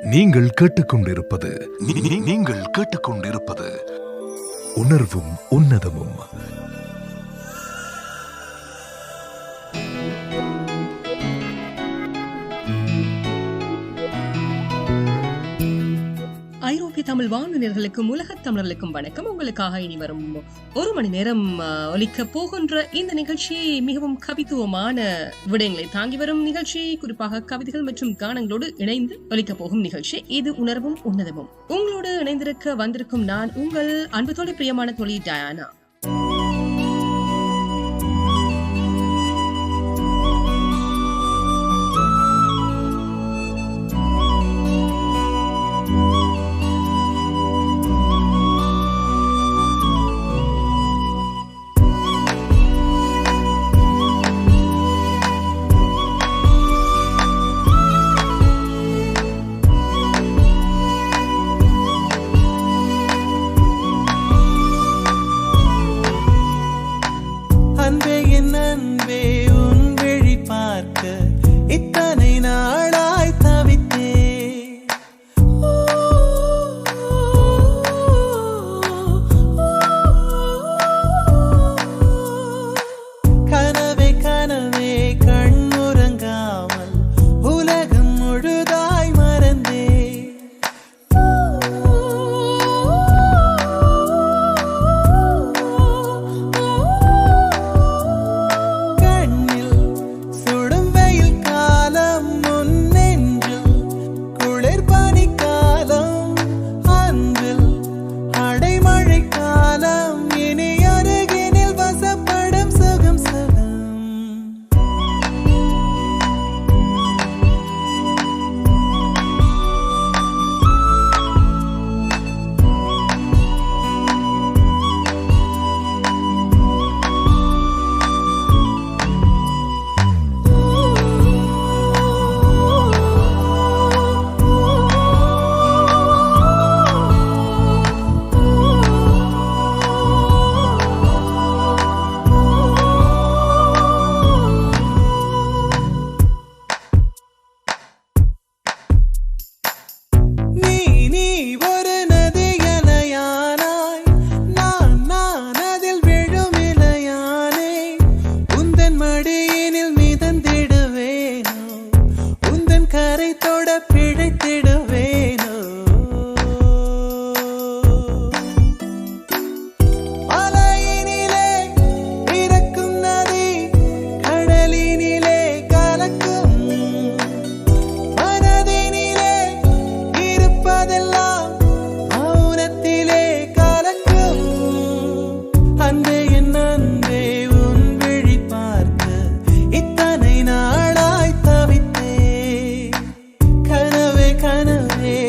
நீங்கள் கேட்டுக்கொண்டிருப்பது நீங்கள் கேட்டுக்கொண்டிருப்பது உணர்வும் உன்னதமும். ஐரோப்பிய தமிழ் வானொலியர்களுக்கும் உலகத் தமிழர்களுக்கும் வணக்கம். உங்களுக்காக இனி வரும் ஒரு மணி நேரம் ஒலிக்க போகின்ற இந்த நிகழ்ச்சி மிகவும் கவித்துவமான விடயங்களை தாங்கி வரும் நிகழ்ச்சி. குறிப்பாக கவிதைகள் மற்றும் கானங்களோடு இணைந்து ஒலிக்க போகும் நிகழ்ச்சி. இது உணர்வும் உன்னதமும். உங்களோடு இணைந்திருக்க வந்திருக்கும் நான் உங்கள் அன்பு தோழி, பிரியமான தோழி டயானா. கனவே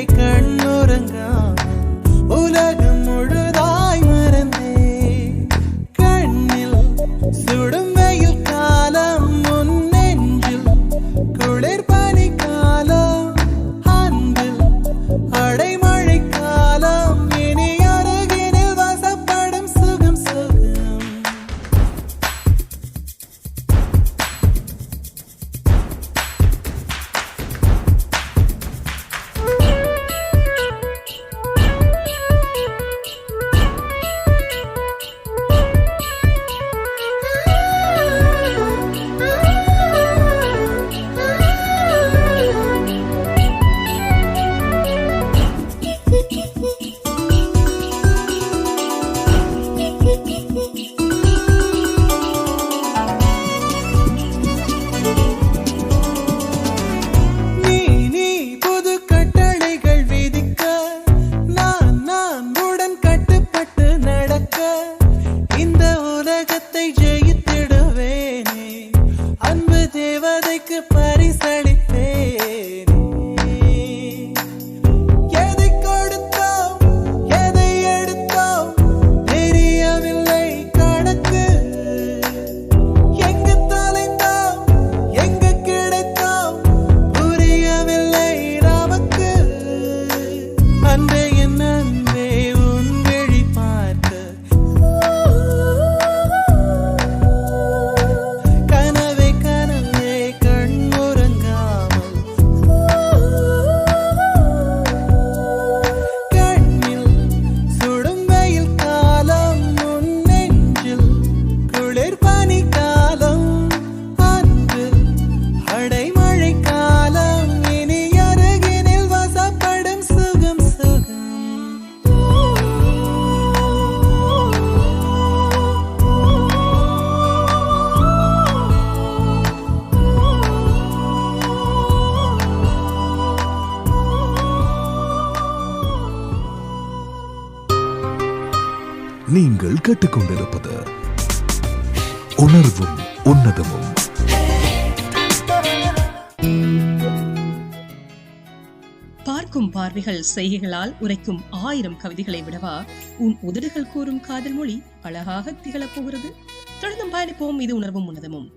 நீங்கள் கேட்டுக்கொண்டிருப்பது உணர்வும் உன்னதமும். பார்க்கும் பார்வைகள் செய்கைகளால் உரைக்கும் 1000 கவிதைகளை விடவா உன் உதடுகள் கூறும் காதல் மொழி அழகாக திகழப் போகிறது. தொடர்ந்து பயணிப்போம். இது உணர்வும் உன்னதமும்.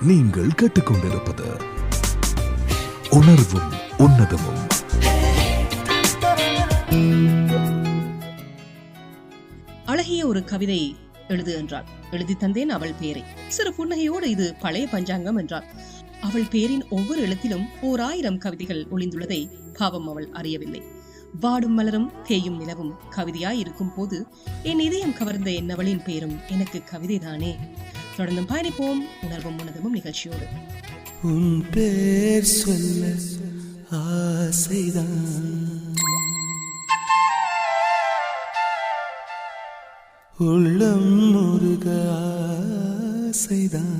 நீங்கள் கேட்டுக்கொண்டிருப்பது உணர்வும் உன்னதமும். அழகிய ஒரு கவிதை எழுது என்றாள். எழுதி தந்தேன் அவள் பேரை. சிறு புன்னகையோடு இது பழைய பஞ்சாங்கம் என்றாள். அவள் பேரின் ஒவ்வொரு எழுத்திலும் 1000 கவிதைகள் ஒளிந்துள்ளதை பாவம் அவள் அறியவில்லை. வாடும் மலரும் தேயும் நிலவும் கவிதையாய் இருக்கும் போது என் இதயம் கவர்ந்த என்னவளின் பேரும் எனக்கு கவிதைதானே. தொடர்ந்து பயணிப்போம் உணர்வும் உணர்வும் நிகழ்ச்சியோடு. உன் பேர் சொல்ல ஆசைதான், உள்ளம் முருக ஆசைதான்.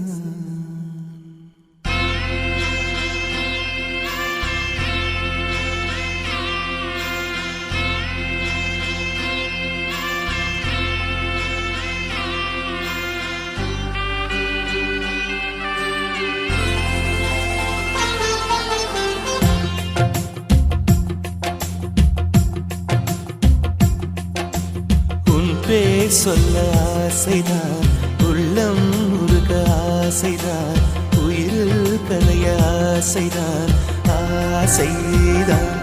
பேர் சொல்ல ஆசைதான், உள்ளம் முருக ஆசைதான், உயிரில் கலைய ஆசைதான், ஆசைதான்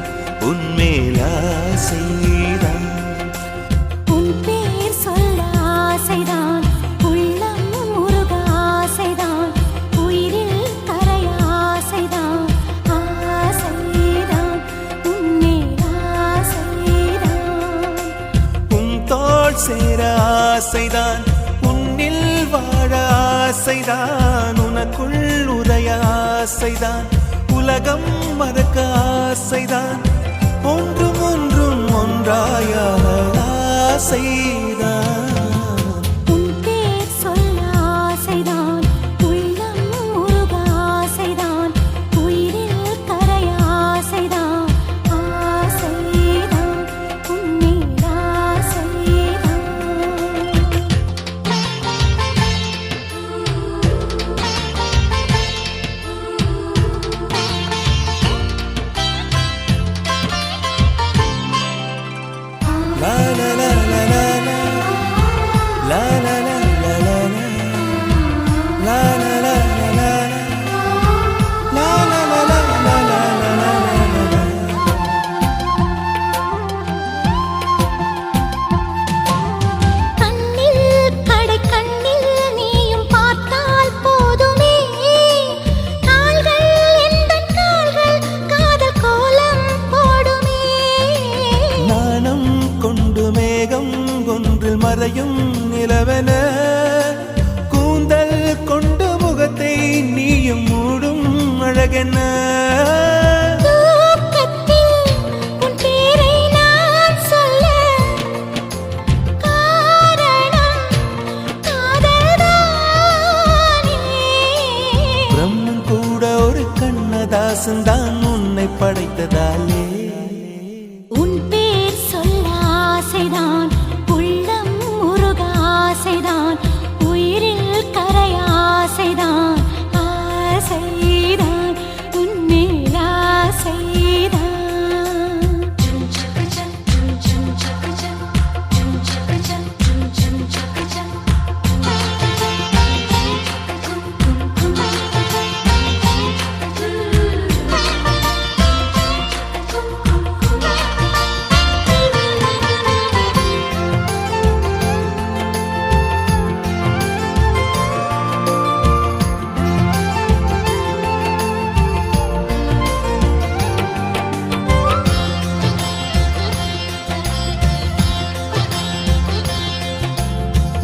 உன்மேல் ஆசைதான். உன் பேர் சொல்ல ஆசைதான், உள்ளம் முருக ஆசைதான், உயிரில் கரைய ஆசைதான், ஆசைதான் உன்மேல் ஆசைதான். உன் தோள் சேர ஆசைதான், உன்னில் வாழ ஆசைதான், உனக்குள் உதய ஆசைதான், உலகம் மறக்க ஆசைதான், ஒன்றும் ஒன்றும் ஒன்றாய ஆசைதான். உன் பேர் சொல்ல ஆசைதான், உள்ளம் முருக ஆசைதான், உயிரில் கரைய ஆசைதான், ஆசைதான் உன்மேல் ஆசைதான். La la la la la la, la la la la la la, la la la la la la, la la la la la la la. கண்ணில் கடை கண்ணில் நீயும் பார்த்தால் போதுமே, கால்கள் எந்தன் கால்கள் காதல் கோலம் போடுமே. நாணம் கொண்டு மேகம் ஒன்றில் மறையும் நிலவென, கூந்தல் கொண்டு முகத்தை நீயும் மூடும் அழகென்ன. தூக்கத்தில் உன் பேரை நான் சொல்ல காரணம் காதல்தானே. பிரம்மன் கூட ஒரு கண்ணதாசன் தான் உன்னை படைத்ததாலே. உன் பேர் சொல்ல ஆசைதான், உள்ளம் முருக ஆசைதான், உயிரில் கரைய ஆசைதான், ஆசைதான் உன்மேல் ஆசைதான்.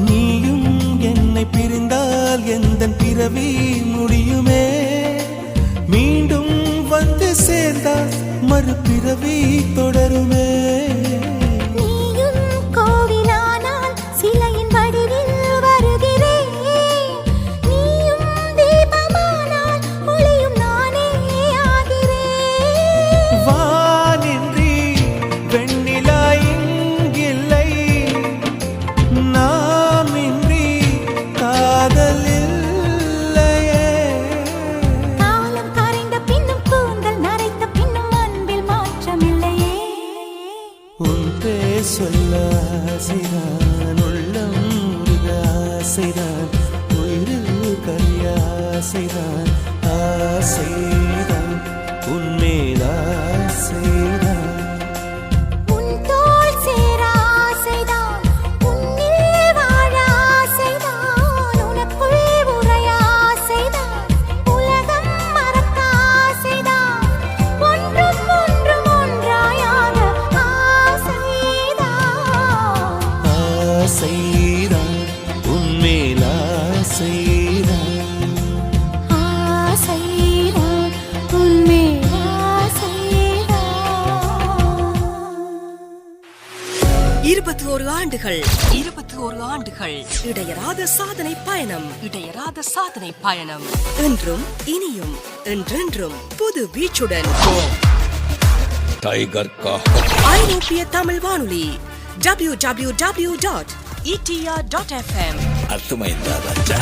நீயும் என்னை பிரிந்தால் எந்தன் பிறவி முடியுமே, மீண்டும் வந்து சேர்ந்தால் மறுபிறவி தொடருமே. நீயும் கோவிலானால் சிலையின் வடிவில் வருகிறேன், நீயும் தீபமானால் ஒளியும் நானே ஆகிறேன். வானின்றி வெண்ணிலா இங்கில்லை, நாமின்றி காதல் இல்லையே. காலம் கரைந்த பின்னும் கூந்தல் நரைத்த பின்னும் அன்பில் மாற்றமில்லையே. உன் பேர் சொல்ல ஆசைதான், உள்ளம் முருக ஆசைதான், உயிரில் கரிய ஆசைதான், ஆசைதான் உன்மேல் ஆசைதான். உன் தோள் சேர ஆசைதான், உன்னில் வாழ ஆசைதான், 21 ஆண்டுகள் இடையறாத சாதனை பயணம் என்றும் இனியும் என்றென்றும் புது வீச்சுடன் டைகர் கா ஐரோப்பிய தமிழ் வானொலி www.etr.fm. அர்த்தமைந்தா ராஜா.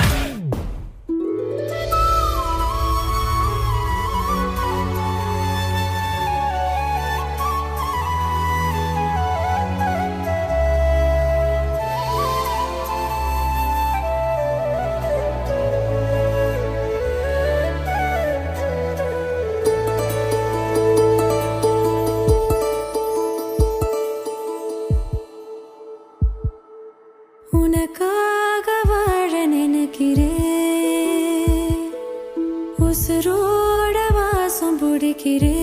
உனக்காக வாழ நினைக்கிறேன், உசுரோட வாசம் பிடிக்கிறேன்,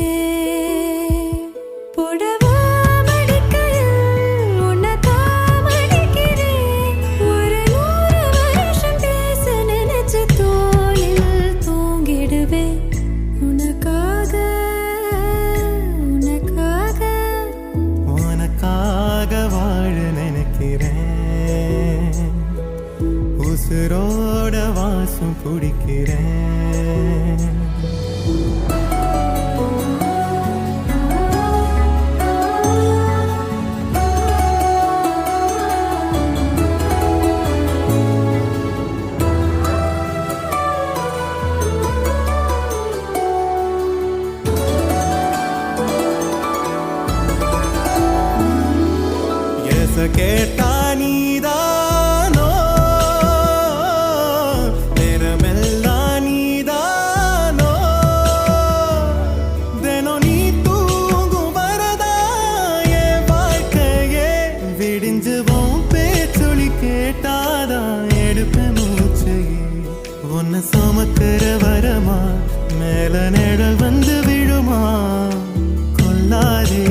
புடவா மடிக்கையில் உன்னைத்தான் மடிக்கிறேன், ஒரு 100 வருஷம் பேச நினைச்சு தோளில் தூங்கிடுவேன். உனக்காக உனக்காக உனக்காக வாழ நினைக்கிறேன், உசுரோட வாசம் பிடிக்கிறேன். கேட்டா நீதானோ, நேரமெல்லாம் நீதானோ, தினம் நீ தூங்கும் வரதா என் வாழ்க்கையே, விடிஞ்சுவோம் பேச்சொலி கேட்டாதான் எடுப்பேன் மூச்சையே, உன்னை சுமக்கிற வரமா மேல நிழல் வந்து விழுமா, கொல்லாதே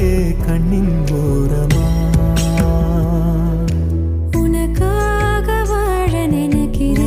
கண்ணின் ஓரமா. உனக்காக வாழ நினைக்கிறேன்,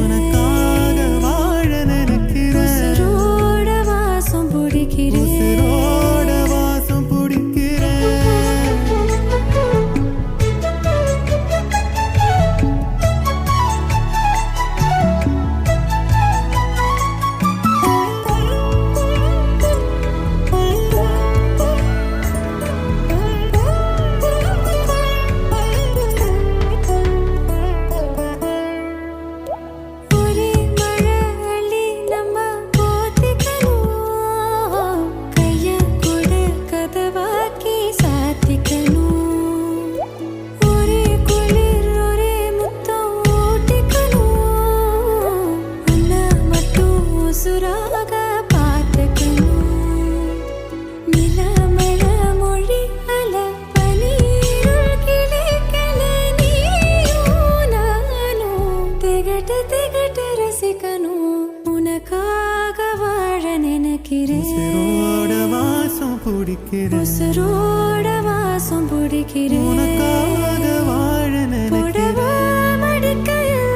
உசுரோட வாசம் பிடிக்கிறேன், உனக்காக வாழ நினைக்கிறேன், மடிக்கையில்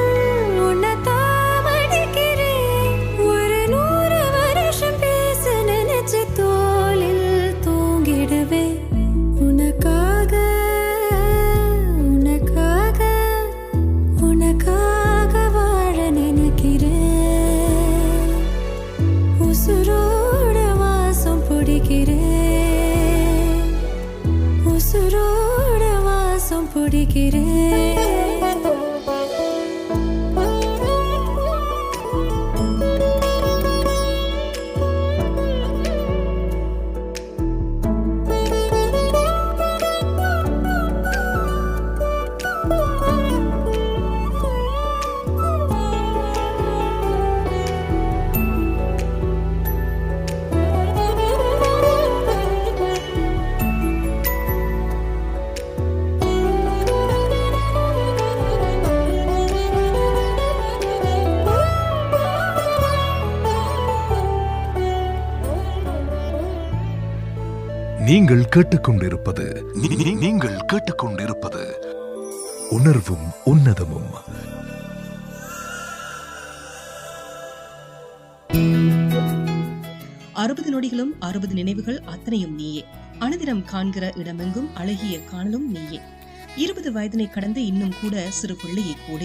உன்னைத்தான் மடிக்கிறேன், ஒரு 100 வருஷம் பேச நினைச்சு தோளில் தூங்கிடுவேன். உனக்காக உனக்காக உனக்காக வாழ நினைக்கிறேன், உசுரோட வாசம் பிடிக்கிறேன், உசுரோட வாசம் பிடிக்கிறேன். நீங்கள் கேட்டுக்கொண்டிருப்பது உணர்வும் உன்னதமும். அறுபது நொடிகளும் 60 நினைவுகள் அத்தனையும் நீயே. அனுதினம் காண்கிற இடமெங்கும் அழகிய காணலும் நீயே. 20 வயதினை கடந்து இன்னும் கூட சிறு பிள்ளையை கூட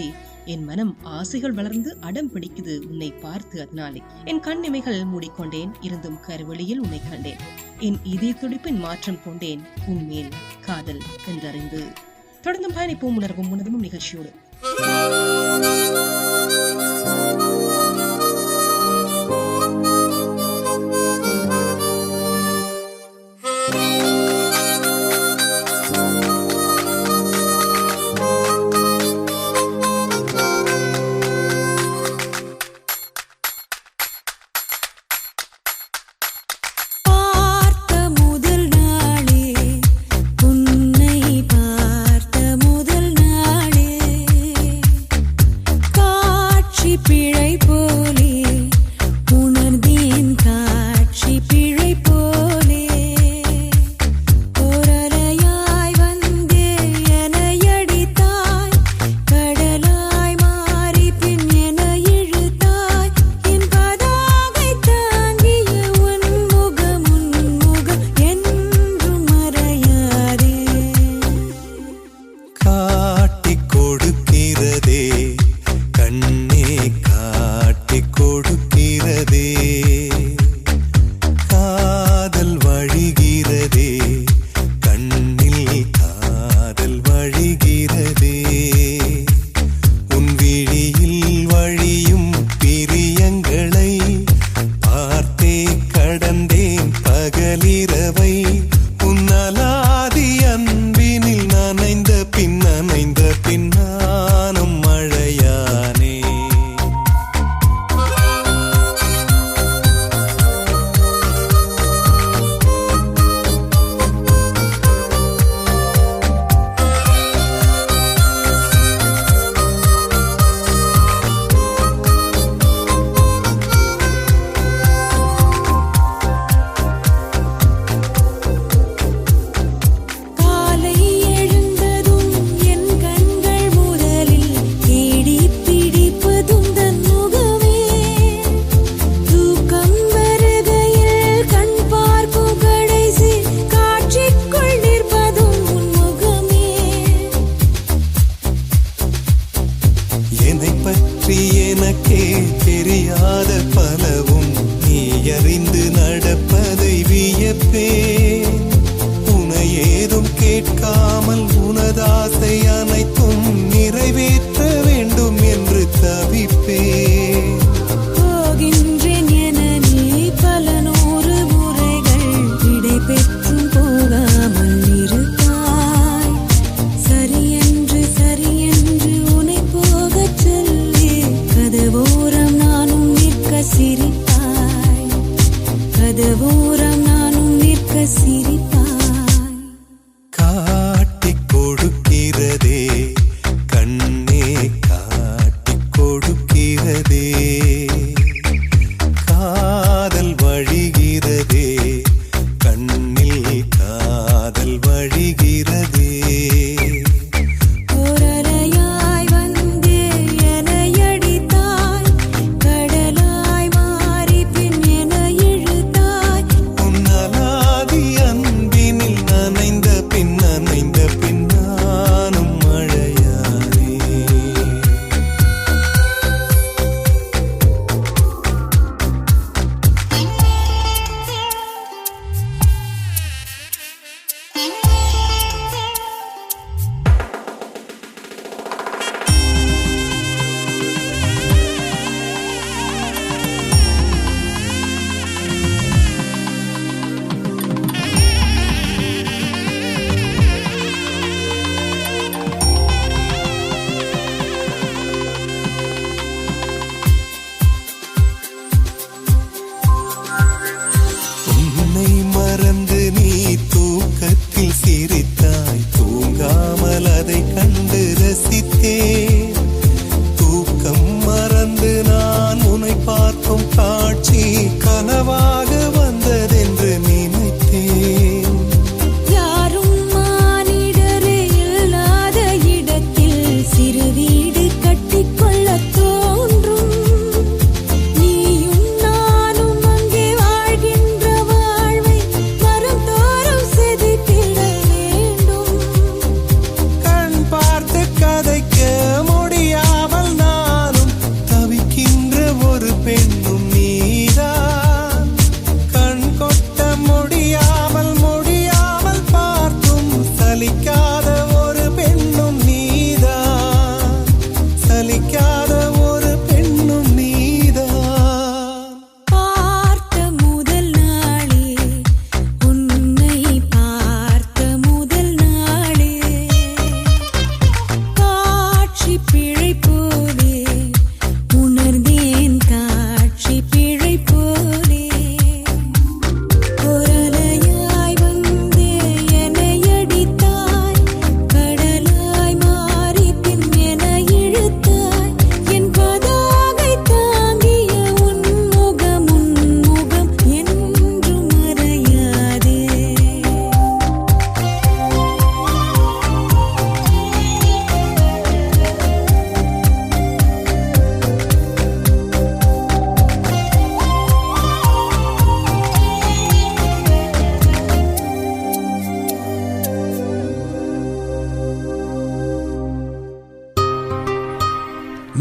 என் மனம் ஆசைகள் வளர்ந்து அடம் பிடிக்குது உன்னை பார்த்து. அதனாலே என் கண்ணிமைகள் மூடிக்கொண்டேன், இருந்தும் கருவெளியில் உன்னை கண்டேன். என் இதய துடிப்பின் மாற்றம் கொண்டேன், உன்மேல் காதல் என்றறிந்து. தொடர்ந்தும் பயணிப்போம் உணர்வும் உணர்வும் நிகழ்ச்சியோடு.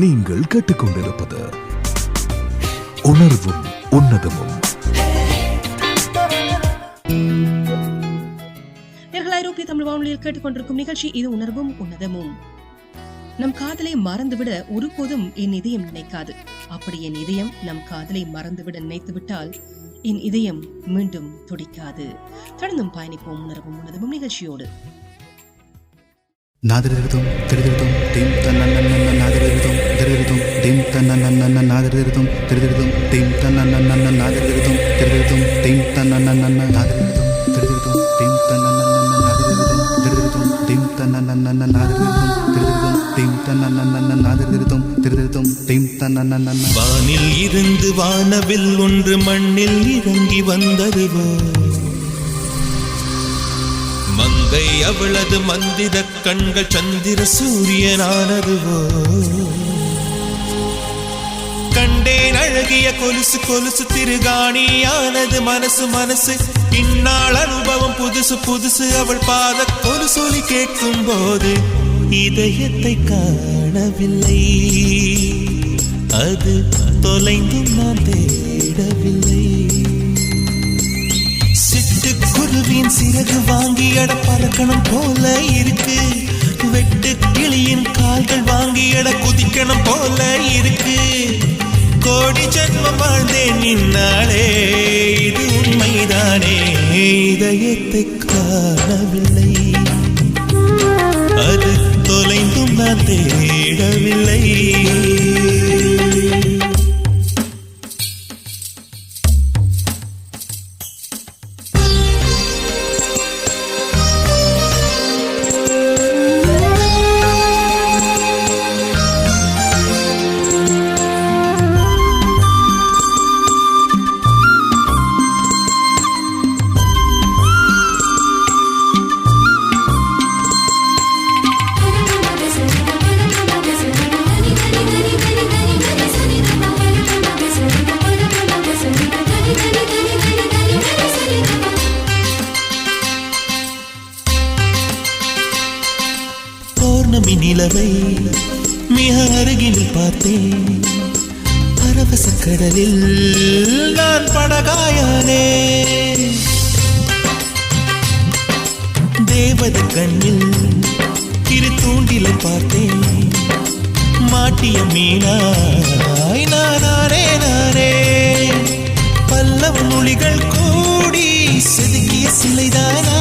நீங்கள் கேட்டுக்கொண்டிருப்பது உணர்வும் உன்னதமும். ஐரோப்பிய தமிழ் வானொலியில் கேட்டுக்கொண்டிருக்கும் நிகழ்ச்சி இது உணர்வும் உன்னதமும். நம் காதலை மறந்துவிட ஒருபோதும் என் இதயம் நினைக்காது. அப்படி என் இதயம் நம் காதலை மறந்துவிட நினைத்துவிட்டால் என் இதயம் மீண்டும் துடிக்காது. தொடர்ந்தும் பயணிப்போம் உணர்வும் உன்னதமும் நிகழ்ச்சியோடு. நாதிருதும் திருதிருதும் டீம் தன்னன்னன்ன நாதிருதும் திருதிருதும் டீம் தன்னன்னன்ன நாதிருதும் திருதிருதும் டீம் தன்னன்னன்ன நாதிருதும் திருதிருதும் டீம் தன்னன்னன்ன நாதிருதும் திருதிருதும் டீம் தன்னன்னன்ன நாதிருதும் திருதிருதும் டீம் தன்னன்னன்ன நாதிருதும் திருதிருதும் டீம் தன்னன்னன்ன நாதிருதும் திருதிருதும் டீம் தன்னன்னன்ன. வானில் இருந்து வானவில் ஒன்று மண்ணில் இறங்கி வந்ததுவோ, மங்கை அவளது மந்திர கண்கள் சந்திர சூரியனானதுவோ, கண்டேன் அழகிய கொலுசு கொலுசு திருகாணியானது மனசு மனசு. இந்நாள் அனுபவம் புதுசு புதுசு. அவள் பாத கொலுசொலி கேட்கும் போது இதயத்தை காணவில்லை, அது தொலைந்தும் நான் தேடவில்லை. சிட்டுக்குருவின் சிறகு வாங்கி அட பறக்கணும் போல இருக்கு, வெட்டு கிளியின் கால்கள் வாங்கி அட குதிக்கணும் போல இருக்கு. கோடி ஜன்மம் வாழ்ந்தேன் நின்னாலே இது உண்மைதானே, இதயத்தை காணவில்லை, அது தொலைந்தும் நான் தேடவில்லை. நிலவை மிக அருகில் பார்த்தேன், பரவச கடலில் நான் படகாயானே. தேவத கண்ணில் திரு தூண்டிலை பார்த்தேன், மாட்டிய மீனாய் நானே நானே. பல்லவ மொழிகள் கூடி செதுக்கிய சிலைதானா,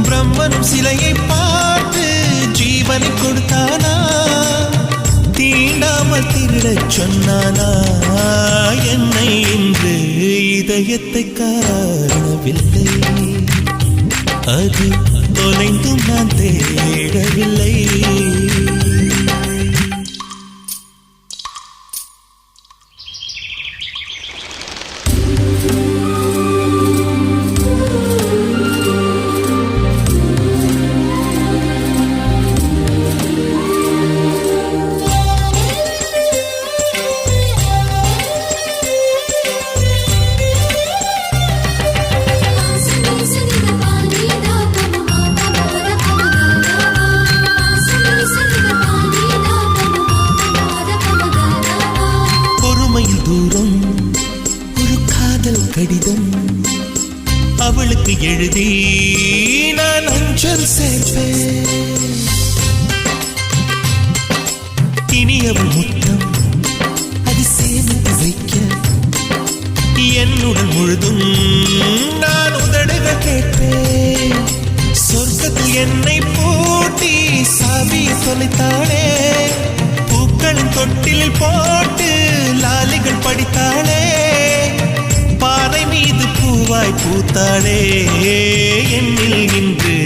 பிரம்மனும் சிலையை பார்த்து ஜீவனை கொடுத்தானா, தீண்டாமல் திருடச் சொன்னானா என்னை என்று இதயத்தை காணவில்லை, அது தொலைந்தும் நான் தேடவில்லை. கடிதம் அவளுக்கு எழுதி நான் அஞ்சல் சேர்ப்பேன், இனி அவள் முத்தம் அது சேமித்து வைக்க என்னுடன் முழுதும் நான் உதடுகள் கேட்பேன். சொர்க்கத்தில் என்னை பூட்டி சாவியை தொலைத்தாளே, பூக்களின் தொட்டிலில் போட்டு லாலிகள் படித்தாளே, பாறை மீது பூவாய் பூத்தாளே. என்னில் இன்று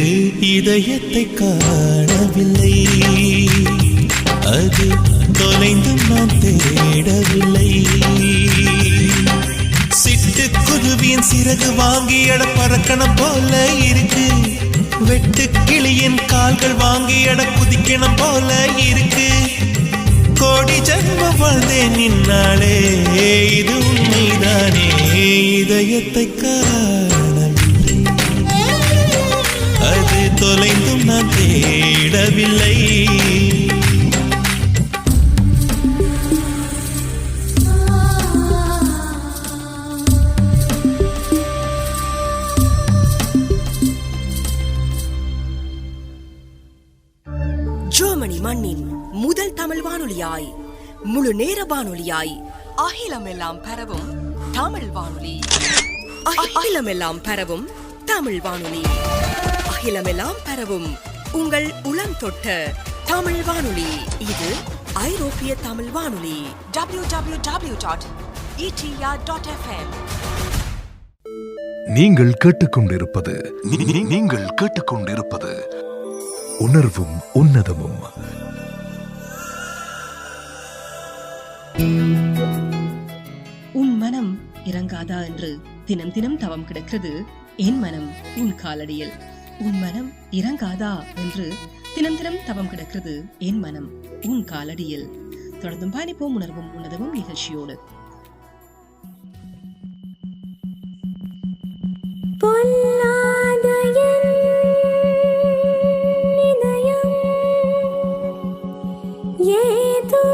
இதயத்தை காணவில்லை, அது தொலைந்தும் நான் தேடவில்லை. சிட்டுக்குருவியின் சிறகு வாங்கி அட பறக்கணும் போல இருக்கு, வெட்டு கிளியின் கால்கள் வாங்கி அட குதிக்கணும் போல இருக்கு. கோடி ஜன்மம் வாழ்ந்தேன் நின்னாலே இது உண்மைதானே, இதயத்தை காணவில்லை, அது தொலைந்தும் நான் தேடவில்லை. ஜெர்மனி மண்ணின் முதல் தமிழ் வானொலியாய் முழு நேர வானொலியாய் அகிலமெல்லாம் பரவும் தமிழ் வானொலி. அகிலமெல்லாம் பரவும் தமிழ் வானொலி. அகிலமெல்லாம் பரவும் உங்கள் உளம் தொட்ட தமிழ் வானொலி. இது ஐரோப்பிய தமிழ் வானொலி. www.etr.fm. நீங்கள் கேட்டுக்கொண்டிருப்பது உணர்வும் உன்னதமும். உன் மனம் இறங்காதா என்று தினம் தினம் தவம் கிடக்கிறது என் மனம் உன் காலடியில். உன் மனம் இறங்காதா என்று தினம் தினம் தவம் கிடக்கிறது என் மனம் உன் காலடியில். தொடர்ந்தும் பயணிப்போம் உணர்வும் உன்னதமும் நிகழ்ச்சியோடு. பொல்லாத என் இதயம் ஏதோ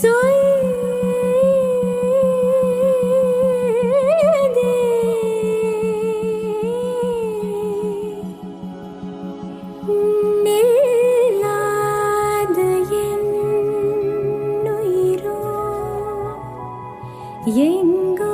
சொல்லுதே. நில்லாத என் உயிரோ எங்கோ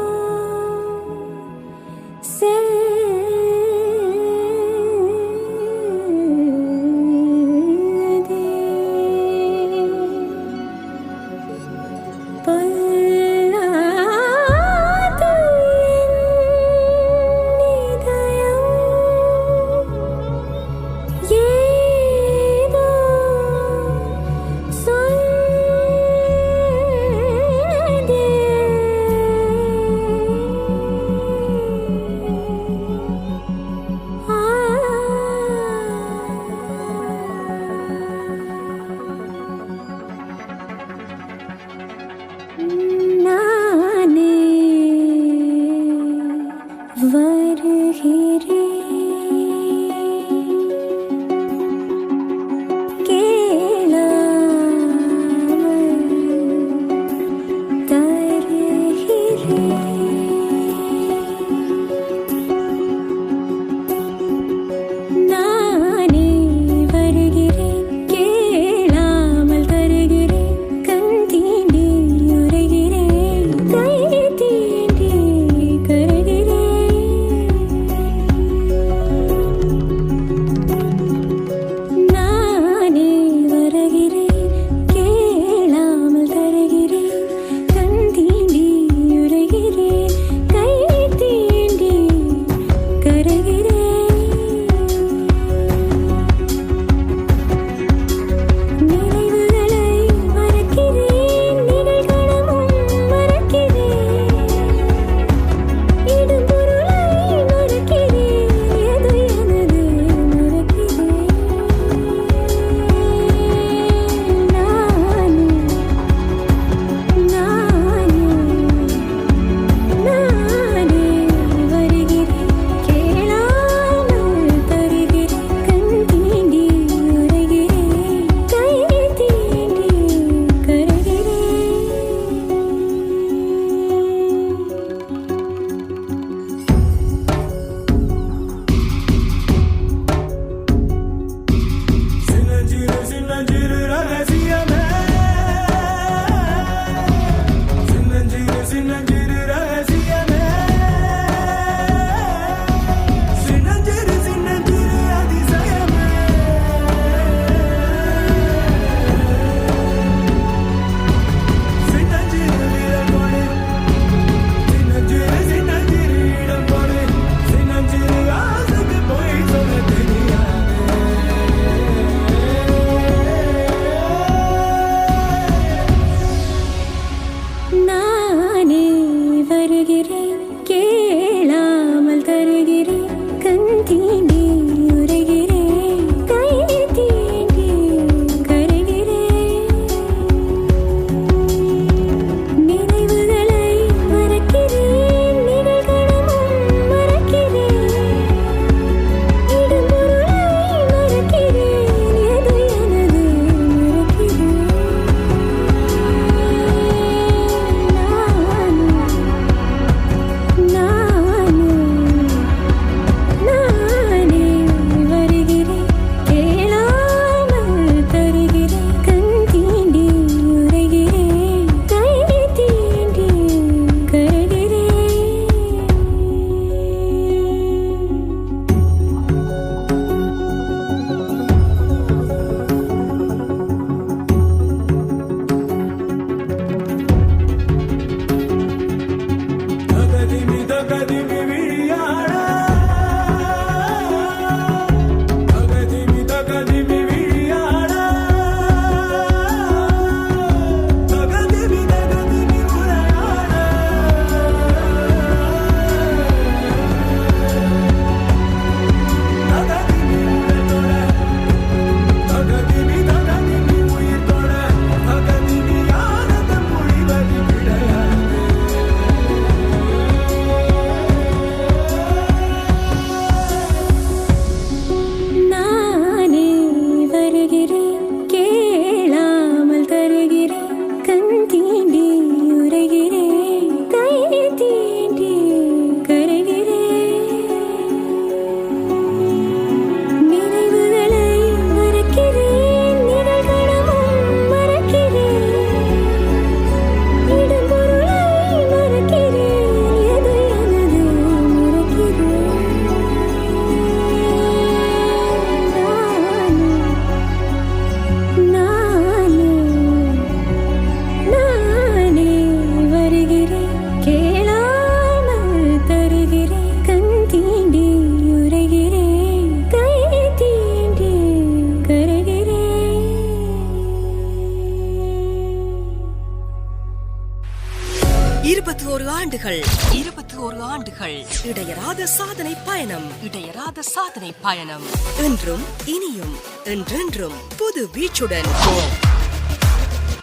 ஆண்டுகள் 21 ஆண்டுகள் இடையராத சாதனை பயணம், இடையராத சாதனை பயணம். என்றும் இனியும் என்றென்றும் புது வீச்சுடன்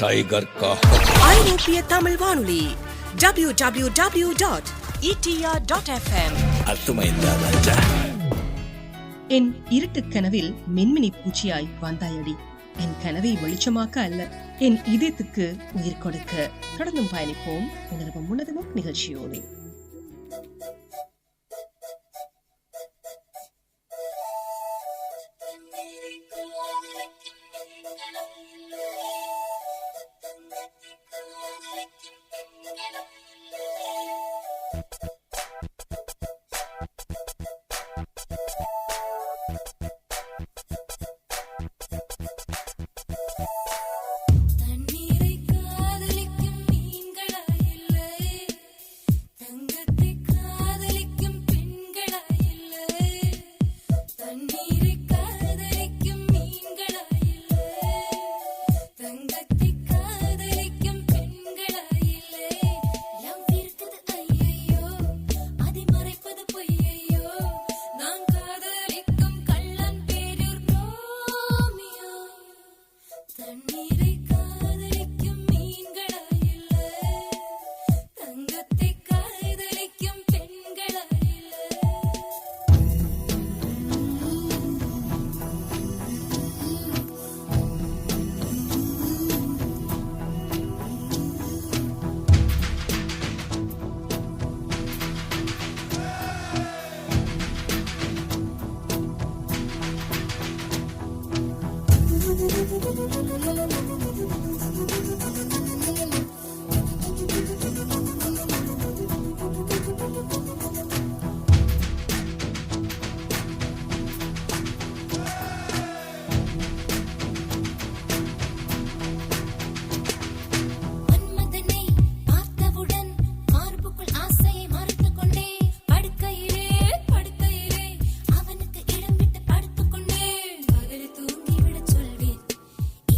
டைகர் கா ஐரோப்பிய தமிழ் வானொலி www.etr.fm. என் இருட்டுக் கனவில் மின்மினி பூச்சியாய் வந்தாயடி. என் கனவை வெளிச்சமாக்க அல்ல, என் இதயத்துக்கு உயிர் கொடுக்க. தொடர்ந்தும் பயணிப்போம் உணர்வும் உன்னதமும் நிகழ்ச்சியோடு. தண்ணீரை காதலிக்கும் மீன்களா இல்லை, தங்கத்தை காதலிக்கும் பெண்களா இல்லை. தண்ணீரை காதலிக்கும் மீன்களா இல்லை, தங்கத்தை காதலிக்கும் பெண்களா இல்லை. லவ் இருக்குது ஐயையோ, அதை மறைப்பது பொய்யையோ. நான் காதலிக்கும் கள்ளன் பேரூர் ரோமியோ. தண்ணீரை காதலிக்கும் மீன்களா இல்லை, தங்கத்தை காதலிக்கும் பெண்களா இல்லை. மன்மதனை பார்த்தவுடன் மார்புக்குள் ஆசையை மறைத்துக் கொண்டே, படுக்கையிலே படுக்கையிலே அவனுக்கு இடம் விட்டு படுத்துக் கொண்டேன். பகலில் தூங்கிவிடச் சொல்வேன்,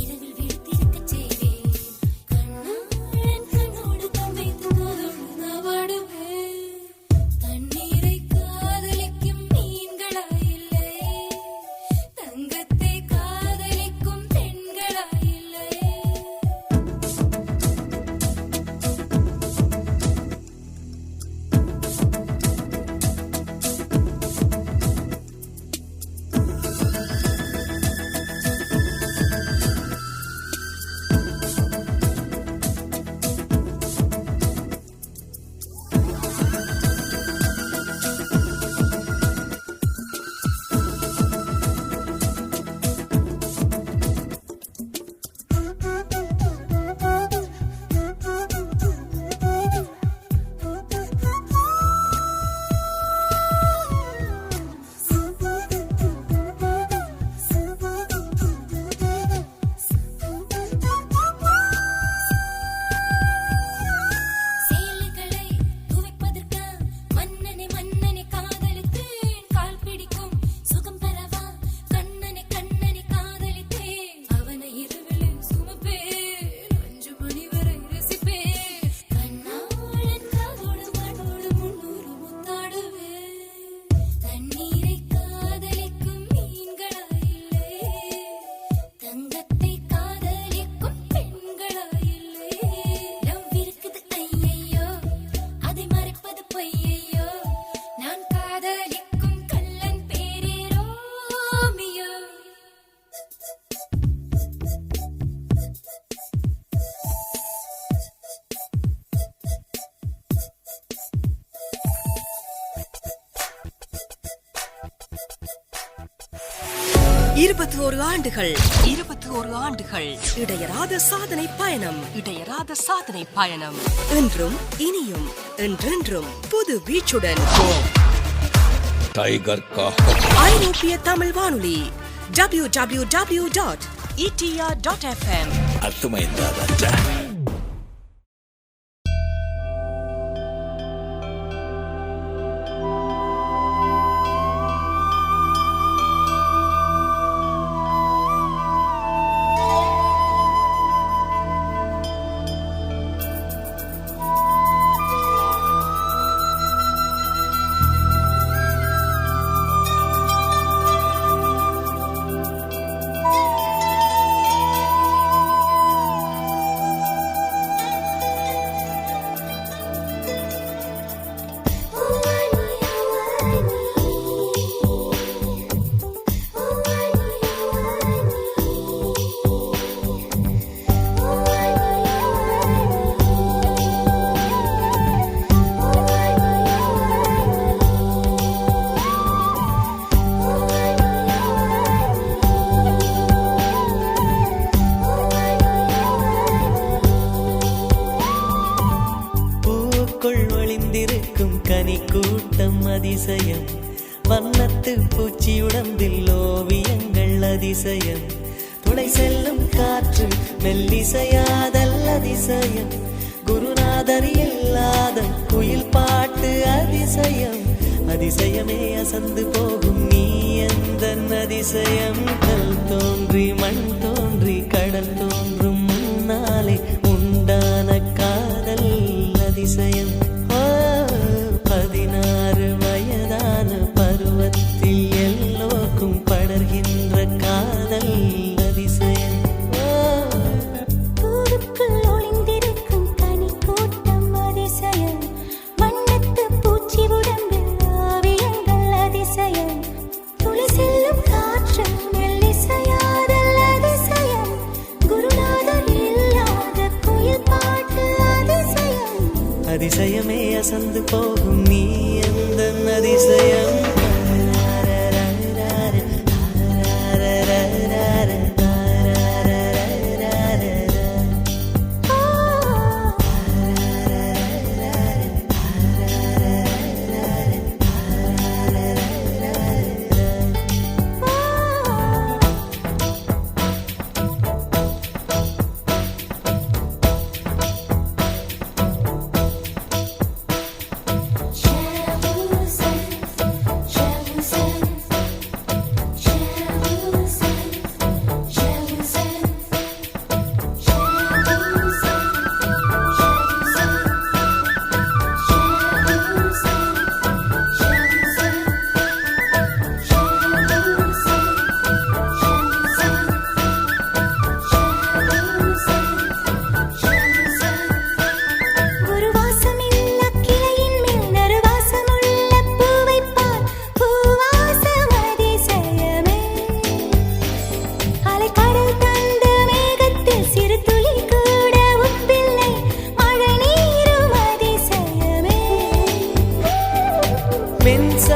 இரவில் விழித்திருக்கச் செய்வேன். கண்ணாளன் கண்ணோடு தம்பித்து காதோடு நான் வாடுவேன். தண்ணீரை காதலிக்கும் மீன்களா இல்லை, தங்கத்தை காதலிக்கும் பெண்களா இல்லை. சேலைகளை துவைப்பதற்கு மன்னனை மன்னனை காதலித்தேன். கால் பிடிக்கும் சுகம் பெறவா கண்ணனை கண்ணனை காதலித்தேன். அவனை இரவிலும் சுமப்பேன், 5 மணி வரை ரசிப்பேன். கண்ணாளன் காதோடு மனோடு 300 முத்தாடுவேன். தண்ணீரை காதலிக்கும் மீன்களா இல்லை, தங்கத்தை காதலிக்கும் பெண்களா இல்லை. லவ் இருக்குது ஐயையோ, அதை மறைப்பது பொய்யையோ. நான் காதலிக்கும் கள்ளன் பேரே ரோமியோ. இருபத்தோரு ஆண்டுகள் 21 ஆண்டுகள் இடையராத சாதனை பயணம், இடையராத சாதனை பயணம். என்றும் இனியும் என்றென்றும் புது வீச்சுடன் டைகர் கா ஐரோப்பிய தமிழ் வானொலி www.etr.fm. அதிசயம் வண்ணத்து பூச்சி உடம்பில் ஓவியங்கள் அதிசயம் துளை செல்லும் காற்று மெல்லிசையாதல் அதிசயம் குருநாதர் இல்லாத குயில் பாட்டு அதிசயம் அதிசயமே அசந்து போகும் நீ எந்த அதிசயம் கல் தோன்றி மண் தோன்றி கடல் தோன்றும் முன்னாலே உண்டான காதல் அதிசயம் 16 வயதான பருவத்தில் எல்லோருக்கும் படர்கின்ற காதல் அதிசயம் பூவுக்குள் ஒளிந்திருக்கும் கனி கூட்டம் அதிசயம் வண்ணத்து பூச்சி உடம்பில் ஓவியங்கள் அதிசயம் துளி செல்லும் காற்று மெல்லிசையாதல் அதிசயம் குருநாதர் இல்லாத குயில் பாட்டு அதிசயம் அதிசயமே அசந்து போகும் நீ எந்த அதிசயம்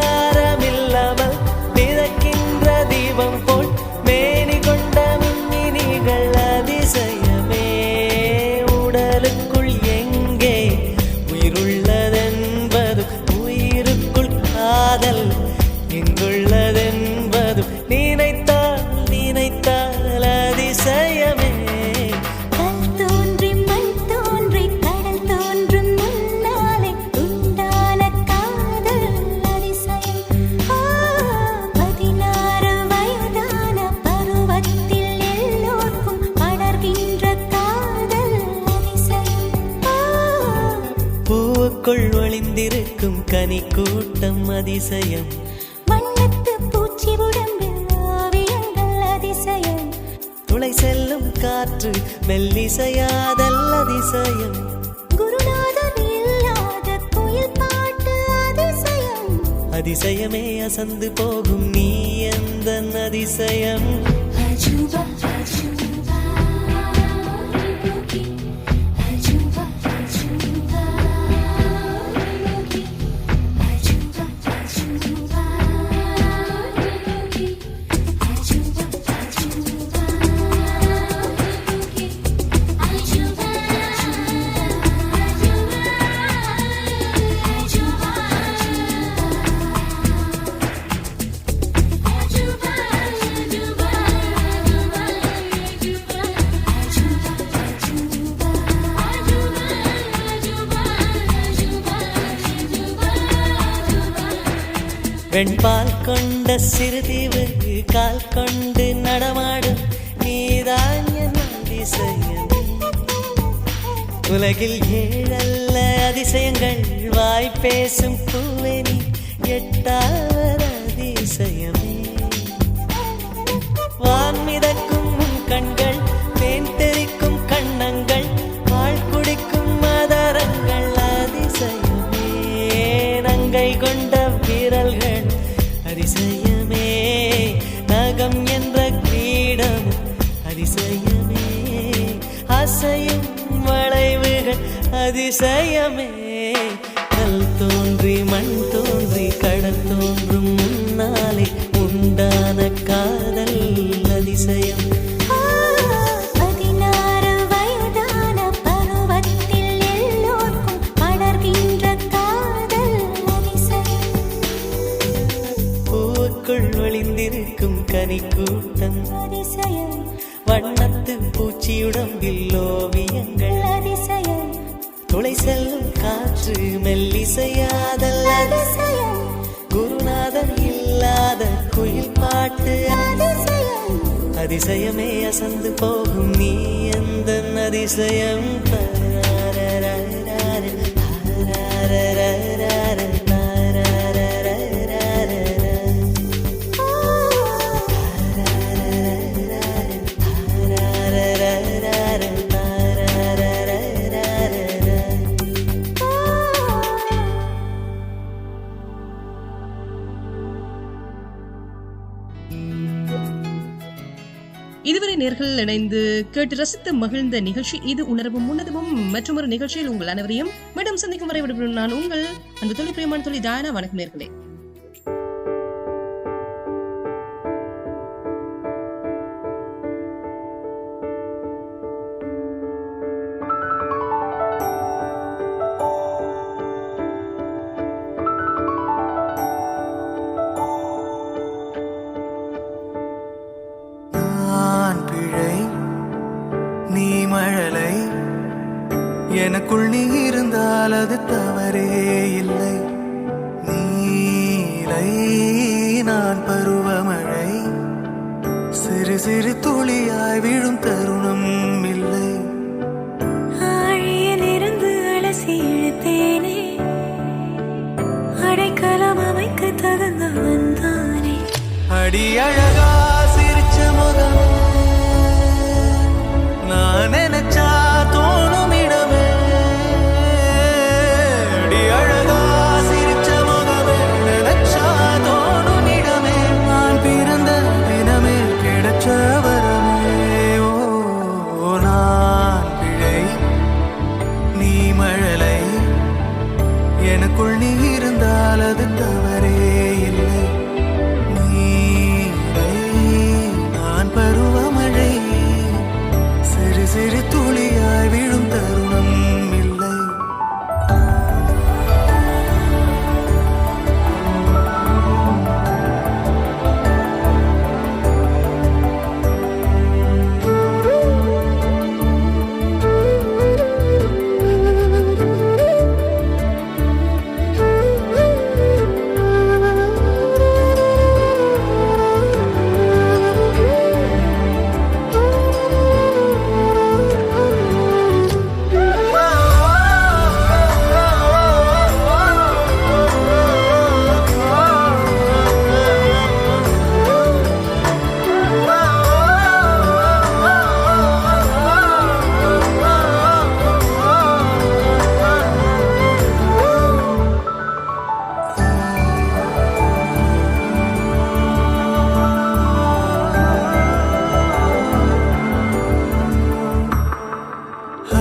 மின்சாரமில்லாமல் மிதக்கின்ற தீபம் போல் மேனி கொண்ட மின்மினிகள் அதிசயமே உடலுக்குள் எங்கே உயிருள்ளதென்பது உயிருக்குள் காதல் எங்குள்ளதென்பது நினைத்தால் நினைத்தால் அதிசயமே கல் தோன்றி மண் தோன்றி கடல் தோன்றும் முன்னாலே உண்டான காதல் அதிசயம் 16 வயதான பருவத்தில் எல்லோருக்கும் படர்கின்ற காதல் அதிசயம் பூவுக்குள் ஒளிந்திருக்கும் கனி கூட்டம் அதிசயம் வண்ணத்து பூச்சி உடம்பில் ஓவியங்கள் அதிசயம் துளை செல்லும் காற்று மெல்லிசையாதல் அதிசயம் குருநாதர் இல்லாத குயில் பாட்டு அதிசயம் அதிசயமே அசந்து போகும் நீ எந்த அதிசயம் அஜூபா அஜூபா அஜூபா அஜூபா அஜூபா அஜூபா வெண்பால் கொண்ட சிறுதீவு கால் கொண்டு நடமாடும் நீதான் என் அதிசயம் உலகில் 7 அல்ல அதிசயங்கள் வாய் பேசும் பூவெனி 8வது அதிசயமே வான் மிதக்கும் உன் கண்கள் தேன் தெறிக்கும் கண்ணங்கள் பால் குடிக்கும் மதரங்கள் அதிசயமே நங்கை கொண்ட விரல்கள் அதிசயமே நகம் என்ற கிரீடம் அதிசயமே அசையும் வளைவுகள் அதிசயமே கல் தோன்றி மண் தோன்றி கடல் தோன்றும் முன்னாலே உண்டான காதல் அதிசயம் 16 வயதான பருவத்தில் எல்லோருக்கும் படர்கின்ற காதல் அதிசயம் தனி கூட்டம் அதிசயம் வண்ணத்து பூச்சியுடம்பில் ஓவியங்கள் அதிசயம் துளை செல்லும் காற்று மெல்லிசையாதல் அதிசயம் குருநாதன் இல்லாத குயில் பாட்டு அதிசயம் அதிசயமே அசந்து போகும் நீ எந்த அதிசயம் இதுவரை நேர்கள் இணைந்து கேட்டு ரசித்து மகிழ்ந்த நிகழ்ச்சி இது உணர்வும் உன்னதமும் மற்றொரு நிகழ்ச்சியில் உங்கள் அனைவரையும் மீண்டும் சந்திக்கும் வரை விடுபடும் நான் உங்கள் அன்பு தொழில் பிரியமான தொழில் தாயனா. வணக்கம் நேர்களே. நீ மழலை எனக்குள் நீ இருந்தால் அது தவறே இல்லை. நீலை நான் பருவமழை சிறு சிறு துளியாய் விழும் தருணம் இல்லை. ஆழியிலிருந்து அலசி இழுத்தேனே அடைக்கலம் அமைக்க தகுந்தவன் தானே. அடி அழகா சிரிச்ச முகம் நான் நினைச்சா தோணும் இடமே. அடி அழகா சிரிச்ச முகமே நினைச்சா தோணும் இடமே. நான் பிறந்த தினமே கிடைச்ச வரமே. ஓ நான் பிழை நீ மழலை எனக்குள் நீ இருந்தால் அது தவறே இல்லை. நான் பருவமழை சிறு சிறு துளியாய் விழும் தருணம் இல்லை.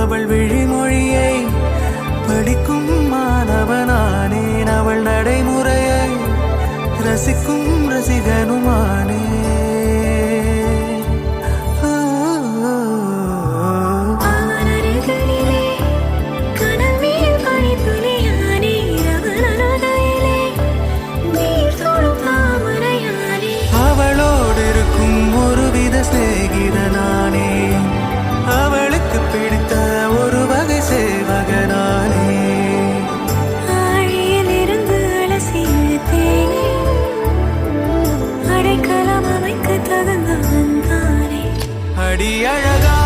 அவள் விழிமொழியை படிக்கும் மாணவனானேன். அவள் நடைமுறையை ரசிக்கும் ரசிகனுமானே. அவன் அருகிலே கனல் மேல் பனித்துளியானே. அவன் அருகிலே நீர் தொடும் தாமரையானே. அவளோடு இருக்கும் ஒருவித சிநேகிதனானே. அவளுக்கு பிடித்த ஒரு வகை சேவகனானே. ஆழியிலிருந்து அலசி இழுத்தேனே அடைக்கலம் அமைக்க தகுந்தவன் தானே. அடி அழகா